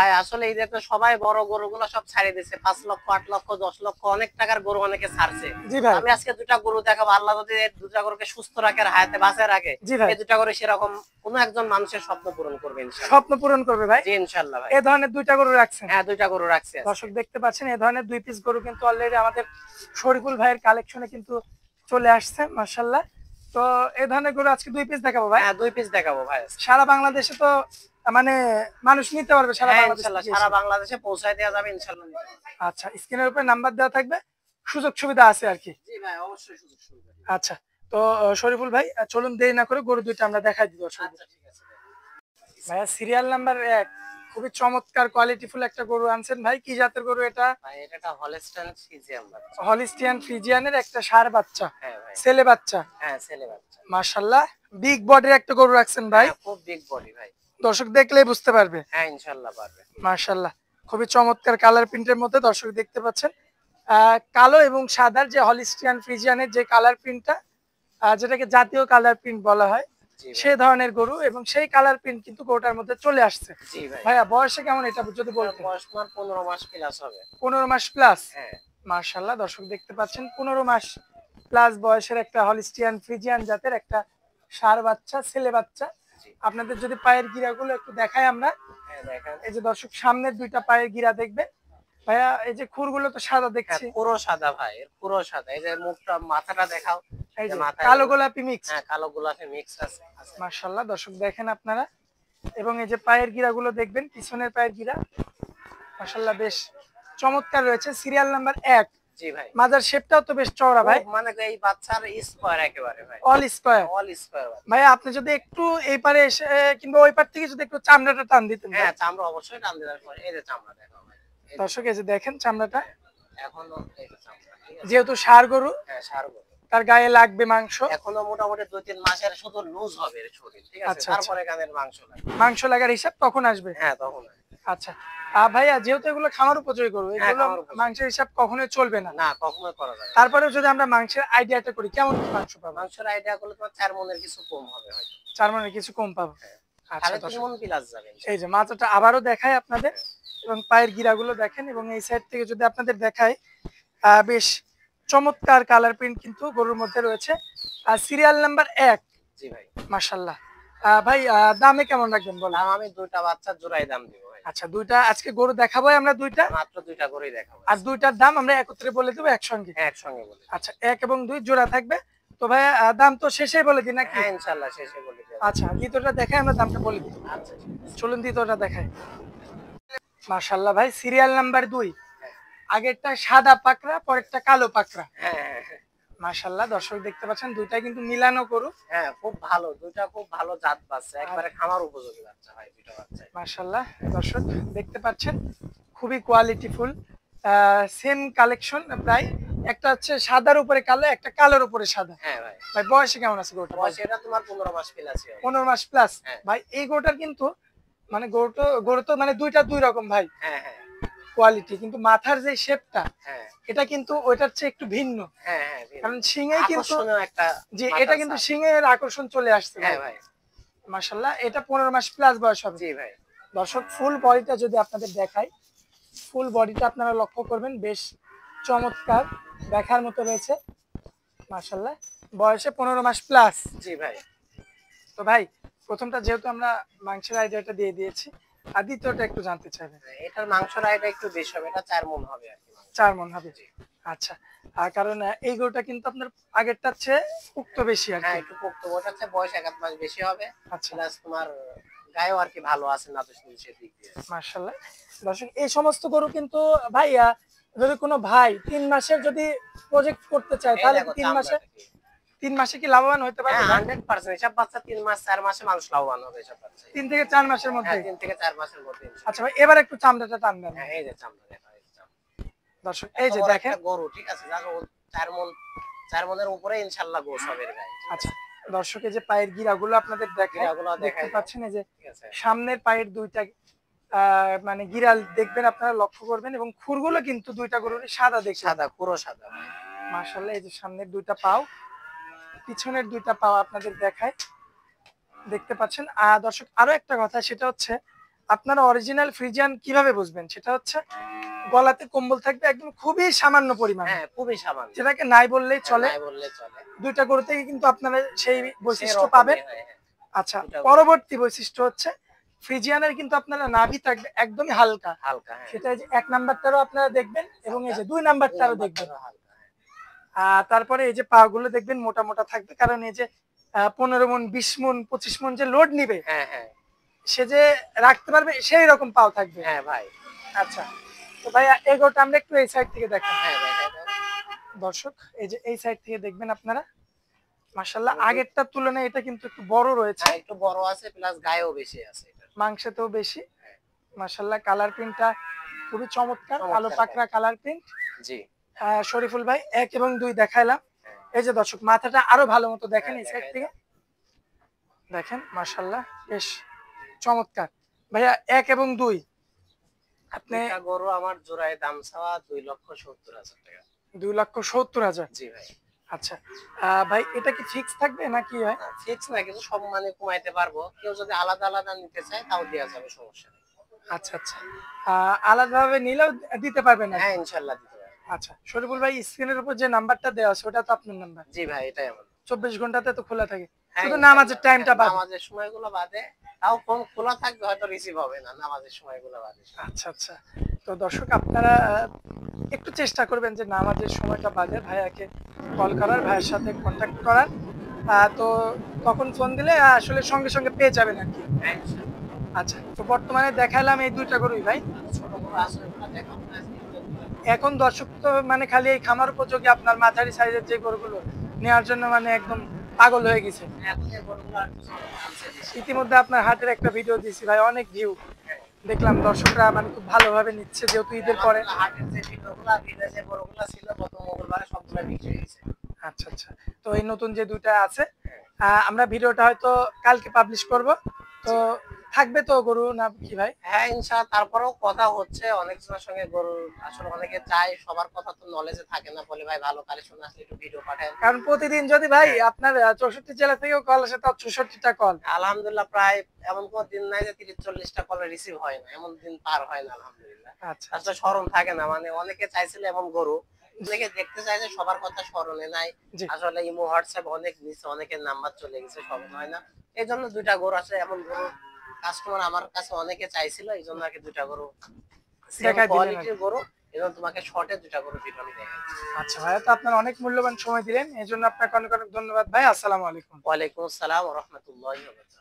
ভাই আসলে এই যে তো সবাই বড় গরুগুলো সব ছাড়িয়ে দিচ্ছে, 5 লক্ষ 8 লক্ষ 10 লক্ষ অনেক টাকার গরু অনেকে ছাড়ছে। জি ভাই। আমি আজকে দুটা গরু দেখাবো, আল্লাহ যদি এই দুটা গরুকে সুস্থ রাখে আর হায়াতে বাঁচায় রাখে, জি ভাই। এই দুটা গরু সেরকম কোন একজন মানুষের স্বপ্ন পূরণ করবে ইনশাআল্লাহ। স্বপ্ন পূরণ করবে ভাই। জি ইনশাআল্লাহ ভাই। এই ধরনের দুইটা গরু রাখছেন? হ্যাঁ দুইটা গরু রাখছি আজকে। দর্শক দেখতে পাচ্ছেন এই ধরনের 2 পিস গরু কিন্তু অলরেডি আমাদের শরীফুল ভাইয়ের কালেকশনে কিন্তু চলে আসছে মাশাআল্লাহ। তো এই ধরনের গরু আজকে 2 পিস দেখাবো ভাই। হ্যাঁ 2 পিস দেখাবো ভাই। সারা বাংলাদেশে তো মানে মানুষ নিতে পারবে সারা হ্যাঁ বাংলাদেশে? ইনশাআল্লাহ সারা বাংলাদেশে পৌঁছায় দেওয়া যাবে ইনশাআল্লাহ। আচ্ছা, স্ক্রিনের উপরে নাম্বার দেওয়া থাকবে, সুযোগ সুবিধা আছে আর কি। জি ভাই অবশ্যই সুযোগ সুবিধা। আচ্ছা, তো শরীফুল ভাই চলুন দেরি না করে গরু দুইটা আমরা দেখাই দিব। আচ্ছা ঠিক আছে ভাইয়া সিরিয়াল নাম্বার 1 খুবই চমৎকার কোয়ালিটিফুল একটা গরু আনছেন ভাই। কি জাতের গরু এটা? ভাই এটা একটা হলস্টাইন ফ্রিজিয়ান বাচ্চা। হলিস্টিয়ান ফ্রিজিয়ানের একটা ষাঁড় বাচ্চা। হ্যাঁ ভাই। ছেলে বাচ্চা। হ্যাঁ ছেলে বাচ্চা। মাশাআল্লাহ বিগ বডির একটা গরু রাখছেন ভাই। হ্যাঁ খুব বিগ বডি ভাই। দর্শক দেখলেই বুঝতে পারবে। হ্যাঁ ইনশাআল্লাহ পারবে। মাশাআল্লাহ খুবই চমৎকার কালার প্রিন্টের মধ্যে দর্শক দেখতে পাচ্ছেন কালো এবং সাদার যে হলিস্টিয়ান ফ্রিজিয়ানের যে কালার প্রিন্টটা, যেটাকে জাতীয় কালার প্রিন্ট বলা হয়, সেই ধরনের গরু এবং সেই কালার প্রিন্ট কিন্তু গরুটার মধ্যে চলে আসছে। জি ভাই। ভাইয়া বয়সে কেমন এটা যদি বলতেন? বয়স তোমার 15 মাস প্লাস হবে। 15 মাস প্লাস? হ্যাঁ মাশাআল্লাহ দর্শক দেখতে পাচ্ছেন 15 মাস প্লাস বয়সের একটা হলিস্টিয়ান ফ্রিজিয়ান জাতের একটা ষাঁড় বাচ্চা, ছেলে বাচ্চা। আপনাদের যদি পায়ের গিরাগুলো একটু দেখাই আমরা। হ্যাঁ দেখেন। এই যে দর্শক সামনের দুইটা পায়ের গিরা দেখবেন ভাইয়া, এই যে খুরগুলো তো সাদা দেখছি। পুরো সাদা ভাই, এর পুরো সাদা। এই যে মুখটা মাথাটা দেখাও, এই যে মাথা কালো গোলাপি মিক্স। হ্যাঁ কালো গোলাপি মিক্স আছে। মাশাআল্লাহ দর্শক দেখেন আপনারা, এবং এই যে পায়ের গিরাগুলো দেখবেন, পিছনের পায়ের গিরা মাশাআল্লাহ বেশ চমৎকার রয়েছে। Serial number 1। জি ভাই। মাজার শেপটাও তো বেশ চওড়া ভাই। মানে এই বাচ্চার স্কয়ার একেবারে ভাই। All square. অল স্কয়ার ভাই আপনি যদি একটু এই পারে এসে কিংবা ওই পার থেকে যদি একটু চামড়াটা টান দিতেন। হ্যাঁ চামড়া অবশ্যই টান দেওয়ার পরে এই যে চামড়া দেখাও ভাই। দর্শক এই যে দেখেন চামড়াটা, এখনো এই যে চামড়া, ঠিক আছে? যেহেতু ষাঁড় গরু, হ্যাঁ ষাঁড় গরু, তার গায়ে লাগবে মাংস। এখনো মোটামুটি 2-3 মাসের শুধু লুজ হবে এর শরীর, ঠিক আছে? তারপরে গানের মাংস লাগে। মাংস লাগার হিসাব তখন আসবে। হ্যাঁ তখন। আচ্ছা ভাইয়া, যেহেতু এগুলো খামার উপযোগী গরু, এগুলো মাংসের হিসাব কখনোই চলবে না। না কখনোই করা যাবে না। তারপরেও যদি আমরা মাংসের আইডিয়াটা করি, কেমন কি মাংস পাবো? মাংসের আইডিয়া করলে তোমার 4 মনের কিছু কম হবে হয়তো। 4 মনের কিছু কম পাবো। আচ্ছা 3.5 মন প্লাস যাবে। এই যে মাথাটা আবারও দেখাই আপনাদের, এবং পায়ের গিরাগুলো দেখেন, এবং এই সাইড থেকে যদি আপনাদের দেখাই, বেশ চমৎকার কালার প্রিন্ট কিন্তু গরুর মধ্যে রয়েছে। আর সিরিয়াল নাম্বার 1। জি ভাই। মাশাআল্লাহ ভাই দামে কেমন রাখবেন বলেন? দাম আমি দুইটা বাচ্চা জোড়াই দাম দিব ভাই। আচ্ছা দুইটা আজকে গরু দেখাবো আমরা, দুইটা মাত্র দুইটা করেই দেখাবো। আর দুইটার দাম আমরা একত্রে বলে দেবো একসঙ্গে। হ্যাঁ একসঙ্গে বলে। আচ্ছা 1 এবং 2 জোড়া থাকবে। তো ভাই দাম তো শেষে বলে দিই নাকি? হ্যাঁ ইনশাআল্লাহ শেষে বলে দেব। আচ্ছা দ্বিতীয়টা দেখাই আমরা, দামটা বলে দিই। আচ্ছা চলুন দ্বিতীয়টা দেখাই। মাশাআল্লাহ ভাই সিরিয়াল নাম্বার 2। আগেরটা সাদা পাকড়া, পরেরটা কালো পাকড়া। হ্যাঁ মাশাআল্লাহ দর্শক দেখতে পাচ্ছেন দুইটাই কিন্তু মিলানো গরু। হ্যাঁ খুব ভালো, দুইটা খুব ভালো জাত বাচ্চা, একবারে খামার উপযোগী বাচ্চা ভাই দুটো বাচ্চা। মাশাআল্লাহ দর্শক দেখতে পাচ্ছেন খুবই কোয়ালিটিফুল সেম কালেকশন প্রায়। একটা হচ্ছে সাদার উপরে কালো, একটা কালোর উপরে সাদা। হ্যাঁ ভাই। ভাই বয়সে কেমন আছে গরুটা? বয়স এটা তোমার 15 মাস প্লাস। 15 মাস প্লাস। ভাই এই গরুটার কিন্তু মানে গরু তো মানে দুইটা দুই রকম ভাই। হ্যাঁ হ্যাঁ কোয়ালিটি, কিন্তু মাথার যে শেপটা, হ্যাঁ এটা কিন্তু ওইটার চেয়ে একটু ভিন্ন। হ্যাঁ হ্যাঁ কারণ শিঙে কিন্তু একটা জি, এটা কিন্তু শিঙের আকর্ষণ চলে আসছে। হ্যাঁ ভাই মাশাআল্লাহ এটা 15 মাস প্লাস বয়স হবে। জি ভাই। দর্শক ফুল বডিটা যদি আপনাদের দেখাই, ফুল বডিটা আপনারা লক্ষ্য করবেন, বেশ চমৎকার দেখার মতো রয়েছে মাশাআল্লাহ। বয়সে 15 মাস প্লাস। জি ভাই। তো ভাই প্রথমটা যেহেতু আমরা মাংসের আইডিয়াটা দিয়ে দিয়েছি, আর দ্বিতীয়টা একটু জানতে চাইবেন। এটার মাংসের আইডিয়া একটু বেশি হবে, এটা 4 মণ হবে আর কি। 4 মণ হবে। আচ্ছা কারণ এই গরুটা কিন্তু আপনার আগেরটার চেয়ে পুক্ত বেশি আর কি। হ্যাঁ একটু পুক্ত, ওটার চেয়ে বয়স 1 মাস বেশি হবে। আচ্ছা প্লাস তোমার গায়ও আর কি ভালো আছে না তো সেই দিক দিয়ে। মাশাআল্লাহ দর্শক এই সমস্ত গরু কিন্তু ভাইয়া, যদি কোনো ভাই 3 মাসের যদি প্রজেক্ট করতে চায়, তাহলে 3 মাসে কি লাভবান হতে পারবে? হ্যাঁ 100% এসব বাচ্চা 3 মাস 4 মাসে মানুষ লাভবান হবে এসব বাচ্চা। 3 থেকে 4 মাসের মধ্যে। 3 থেকে 4 মাসের মধ্যে। আচ্ছা ভাই এবার একটু চামড়াটা টান দেন। হ্যাঁ এই যে চামড়া দেখা, এই যে দর্শক এই যে দেখেন গরু, ঠিক আছে? দেখো 4 মণের উপরে ইনশাআল্লাহ গোস হবে এর গায়ে। আচ্ছা দর্শক এই যে পায়ের গিরাগুলো আপনাদের দেখতে পাচ্ছেন, এই যে সামনের পায়ের দুইটা মানে গিরাল দেখবেন আপনারা, লক্ষ্য করবেন, এবং খুরগুলো কিন্তু দুইটা গরুর সাদা দেখে, সাদা পুরো সাদা। মাশাআল্লাহ এই যে সামনের দুইটা পাও, পিছনের দুইটা পাও আপনাদের দেখায়, দেখতে পাচ্ছেন। দর্শক আরো একটা কথা, সেটা হচ্ছে আপনারা অরিজিনাল ফ্রিজিয়ান কিভাবে বুঝবেন? সেটা হচ্ছে গলাতে কম্বল থাকবে একদম খুবই সামান্য পরিমাণ, হ্যাঁ খুবই সামান্য, যেটাকে নাই বললেই চলে। নাই বললে চলে। দুইটা গরু থেকে কিন্তু আপনারা সেই বৈশিষ্ট্য সেরকমই, পাবেন। হ্যাঁ, হ্যাঁ। আচ্ছা, দুইটা গরু পরবর্তী বৈশিষ্ট্য হচ্ছে ফ্রিজিয়ানের কিন্তু আপনারা নাভি থাকবে একদমই হালকা। হালকা, হ্যাঁ। সেটা এই যে 1 নাম্বারটারও আপনারা দেখবেন এবং এই যে 2 নাম্বারটারও দেখবেন। হালকা, হ্যাঁ। তারপরে এই যে পা গুলো দেখবেন মোটা মোটা থাকবে, কারণ এই যে 15 মণ 20 মণ 25 মণ যে লোড নিবে, হ্যাঁ, হ্যাঁ, সে যে রাখতে পারবে সেই রকম পাও থাকবে। হ্যাঁ ভাই। আচ্ছা, তো ভাইয়া এই গরুটা আমরা একটু এই সাইড থেকে দেখাই। হ্যাঁ ভাই, হ্যাঁ, হ্যাঁ। দর্শক এই যে এই সাইড থেকে দেখবেন আপনারা, মাশাআল্লাহ আগেরটার তুলনায় এটা কিন্তু একটু বড় রয়েছে, হ্যাঁ, একটু বড় আছে, প্লাস গায়েও বেশি আছে এটা। মাংসেতেও বেশি। মাশাআল্লাহ কালার প্রিন্টটা খুবই চমৎকার, চমৎকার, কালো পাকড়া কালার প্রিন্ট। জি। শরীফুল ভাই 1 এবং 2 দেখাইলাম। হ্যাঁ। এই যে দর্শক মাথাটা আরো ভালো মতো দেখেন হ্যাঁ, এই সাইড দেখাই থেকে দেখেন, মাশাআল্লাহ বেশ চমৎকার। ভাইয়া 1 এবং 2 আপনি দুইটা গরু আমার জোড়ায় দাম চাওয়া 2,70,000 টাকা। 2,70,000। জি ভাই। আচ্ছা, ভাই এটা কি ফিক্স থাকবে নাকি হয়? ফিক্স না, কিন্তু সব মানে কমাইতে পারবো। কেউ যদি আলাদা আলাদা নিতে চায় তাও দেওয়া যাবে, সমস্যা নেই। আচ্ছা আচ্ছা, আলাদাভাবে নিলেও দিতে পারবেন না? হ্যাঁ ইনশাআল্লাহ দিতে পারবো। আচ্ছা, শরীফুল ভাই স্ক্রিনের উপর যে নাম্বারটা দেওয়া আছে ওটা তো আপনার নাম্বার? জি ভাই, এটাই আমার। 24 ঘন্টাতে তো খোলা থাকে, হ্যাঁ, শুধু ইনশাআল্লাহ। নামাজের টাইমটা বাদে? নামাজের সময়গুলো বাদে। তাও ফোন খোলা থাকবে, হয়তো রিসিভ হবে না নামাজের সময়গুলো বাদে। আচ্ছা আচ্ছা, তো দর্শক আপনারা একটু চেষ্টা করবেন যে নামাজের সময়টা বাদে ভাইয়াকে কল করার, ভাইয়ের সাথে কন্ট্যাক্ট করার। তো তখন ফোন দিলে আসলে সঙ্গে সঙ্গে পেয়ে যাবেন আর কি। হ্যাঁ ইনশাআল্লাহ। আচ্ছা, তো বর্তমানে দেখালাম এই দুইটা গরুই ভাই। ছোট গরু আছে ওগুলো দেখাবো না আজকে। এখন দর্শক তো মানে খালি এই খামার উপযোগী আপনার মাঝারি সাইজের যে গরুগুলো নেওয়ার জন্য মানে একদম পাগল হয়ে গেছে। এখন এই গরুগুলো আর কিছু আছে বেশি। ইতিমধ্যে আপনার হাটের একটা ভিডিও দিয়েছি ভাই, অনেক ভিউ দেখলাম, দর্শকরা মানে খুব ভালোভাবে নিচ্ছে যেহেতু ঈদের পরে। হাটের যে ভিডিওগুলো, ভিডিও যে গরুগুলো ছিল গত মঙ্গলবারে সবগুলো বিক্রি হয়ে গেছে। আচ্ছা আচ্ছা, তো এই নতুন যে দুইটা আছে আমরা ভিডিওটা হয়তো কালকে পাবলিশ করব, তো থাকবে তো গরু না কি ভাই? হ্যাঁ ইনশাআল্লাহ। তারপরেও কথা হচ্ছে অনেকজনের সঙ্গে গরু, আসলে অনেকে চায়, সবার কথা তো নলেজে থাকে না, বলে ভাই ভালো কালেকশন আসলে একটু ভিডিও পাঠান। কারণ প্রতিদিন যদি ভাই আপনার 64 জেলা থেকেও কল আসে, তাও 64টা কল। আলহামদুলিল্লাহ, প্রায় এমন কোন দিন নাই যে 30-40টা কল রিসিভ হয় না, এমন দিন পার হয় না আলহামদুলিল্লাহ। আচ্ছা আসলে স্মরণ থাকে না, মানে অনেকে চাইছিল এমন গরু, অনেকে দেখতে চায় যে সবার কথা স্মরণে নাই। জি, আসলে ইমো হোয়াটসঅ্যাপ অনেক নিচে, অনেকের নাম্বার চলে গেছে, স্মরণ হয় না। এই জন্য দুইটা গরু আছে, এমন গরু কাস্টমার আমার কাছে অনেকে চাইছিল, এই জন্য আগে দুইটা গরু দেখাই দিলেন আর কি। কোয়ালিটির গরু, এই জন্য তোমাকে শর্টে দুইটা গরু ভিডিও আমি দেখাচ্ছি। আচ্ছা ভাইয়া, তো আপনার অনেক মূল্যবান সময় দিলেন, এই জন্য আপনাকে অনেক অনেক ধন্যবাদ ভাই। আসসালামু আলাইকুম। ওয়ালাইকুম আসসালাম ওয়া রাহমাতুল্লাহি ওয়া বারাকাতুহু।